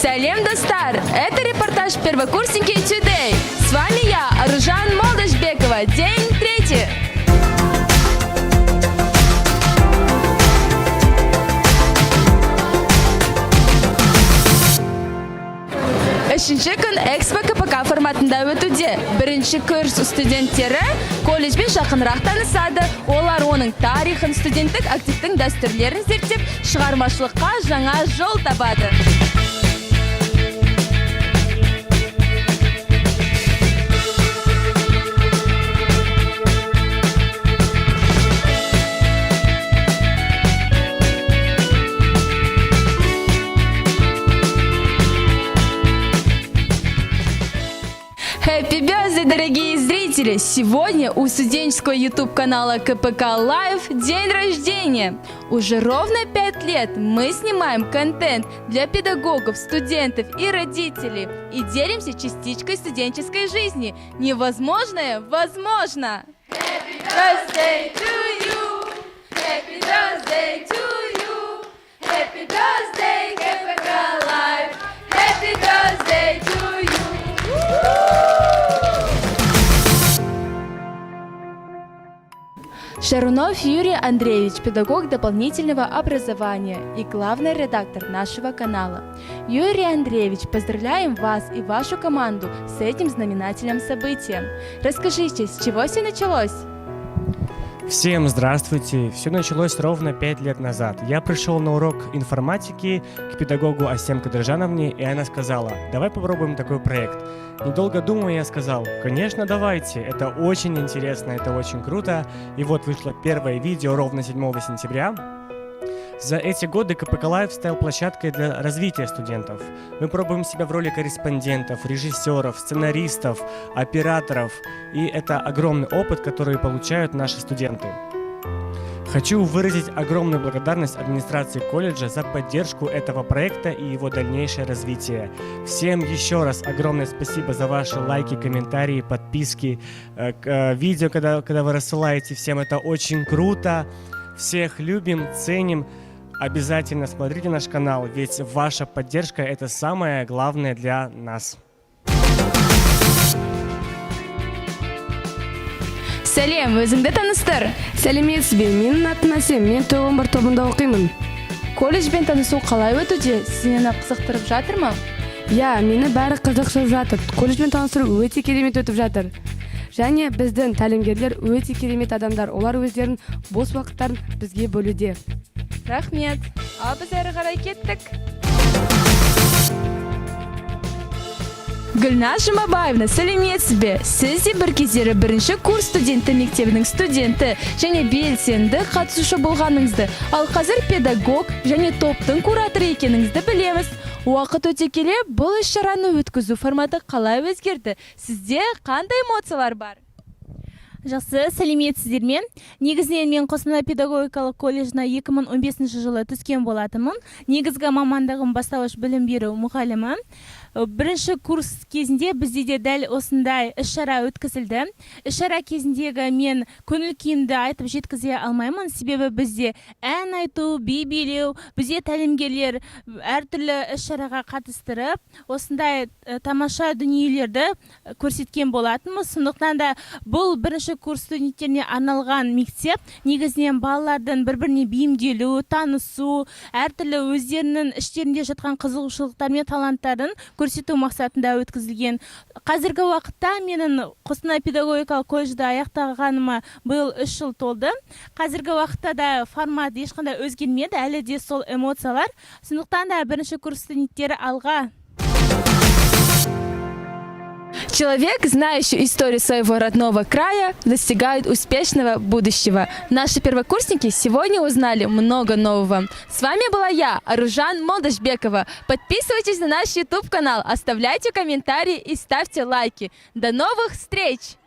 Салем, достар! Это репортаж первокурсники Today. С вами я, Аружан Молдашбекова. День 3. Үшінші күн Экспо КПК форматында өтуде. Бірінші курс студенттері колледжбен жақынырақ танысады. Олар оның тарихын, студенттік активтің дәстүрлерін зерттеп, шығармашылыққа жаңа жол табады. Happy birthday, дорогие зрители! Сегодня у студенческого YouTube-канала КПК Live день рождения. Уже ровно 5 лет мы снимаем контент для педагогов, студентов и родителей и делимся частичкой студенческой жизни. Невозможное возможно! Happy birthday to you! Happy birthday to you! Happy birthday, КПК Live! Happy birthday to you! Шарунов Юрий Андреевич, педагог дополнительного образования и главный редактор нашего канала. Юрий Андреевич, поздравляем вас и вашу команду с этим знаменательным событием. Расскажите, с чего все началось? Всем здравствуйте! Все началось ровно 5 лет назад. Я пришел на урок информатики к педагогу Асем Кадржановне, и она сказала: давай попробуем такой проект. Недолго думая, я сказал: конечно, давайте, это очень интересно, это очень круто. И вот вышло первое видео ровно 7 сентября. За эти годы КПК Live стал площадкой для развития студентов. Мы пробуем себя в роли корреспондентов, режиссеров, сценаристов, операторов. И это огромный опыт, который получают наши студенты. Хочу выразить огромную благодарность администрации колледжа за поддержку этого проекта и его дальнейшее развитие. Всем еще раз огромное спасибо за ваши лайки, комментарии, подписки. Видео, когда вы рассылаете всем, это очень круто. Всех любим, ценим. Обязательно смотрите наш канал, ведь ваша поддержка – это самое главное для нас. Сәлем, өзіңді таныстыр. Сәлеметсіз бе, менің атым Әсем, мен 9 тобында оқимын. Колледжбен танысу қалай өтуде? Сені қызықтырып жатыр ма? Я, мені бәрі қызықшып жатыр. Колледжбен таныстыру өте керемет өтіп жатыр. Және біздің тәлімгерлер өте керемет адамдар. Олар өздерінің бос уақыттарын бізге бөлуде. Рахмет. Ал біз әрі қарай кеттік. Гүлназ Жұмабаевна, сәлеметсіз бе? Сіз де бір кездері бірінші курс студенті мектебінің студенті және белсенді қатысушы болғаныңызды, ал қазір педагог және топтың кураторы екеніңізді білеміз. Уақыт өте келе бұл іс-шараны өткізу форматы қалай өзгерді? Сізде қандай эмоциялар бар? Жақсы, сәлеметсіздер ме? Негізінен мен Қостанай педагогикалық колледжіне 2015 жылы түскен болатынмын. Негізгі мамандығым бастауыш білім беру мұғалімі. Бірінші курс кезінде бізде де дәл осындай іс-шара өткізілді. Іс-шара кезіндегі мен көңіл күйімді айтып жеткізе алмаймын, себебі бізде ән айту, би билеу, бізде тәлімгерлер әртүрлі іс-шараға қатыстырып, осындай тамаша дүниелерді көрсеткен болатынбыз. Сондықтан да бұл бірінші курс студенттеріне арналған мектеп негізінен балалардың бір-біріне бейімделу, танысу, әртүрлі өздерінің іштерінде жатқан қызығушылықтар мен таланттарын көрсету мақсатында өткізілген. Қазіргі уақытта менің Қостанай педагогикалық колледжді аяқтағаныма биыл 3 жыл толды. Қазіргі уақытта да формат ешқандай өзгермеді, әлі де сол эмоциялар. Сондықтан да бірінші курс студенттері алға. Человек, знающий историю своего родного края, достигает успешного будущего. Наши первокурсники сегодня узнали много нового. С вами была я, Аружан Молдашбекова. Подписывайтесь на наш YouTube-канал, оставляйте комментарии и ставьте лайки. До новых встреч!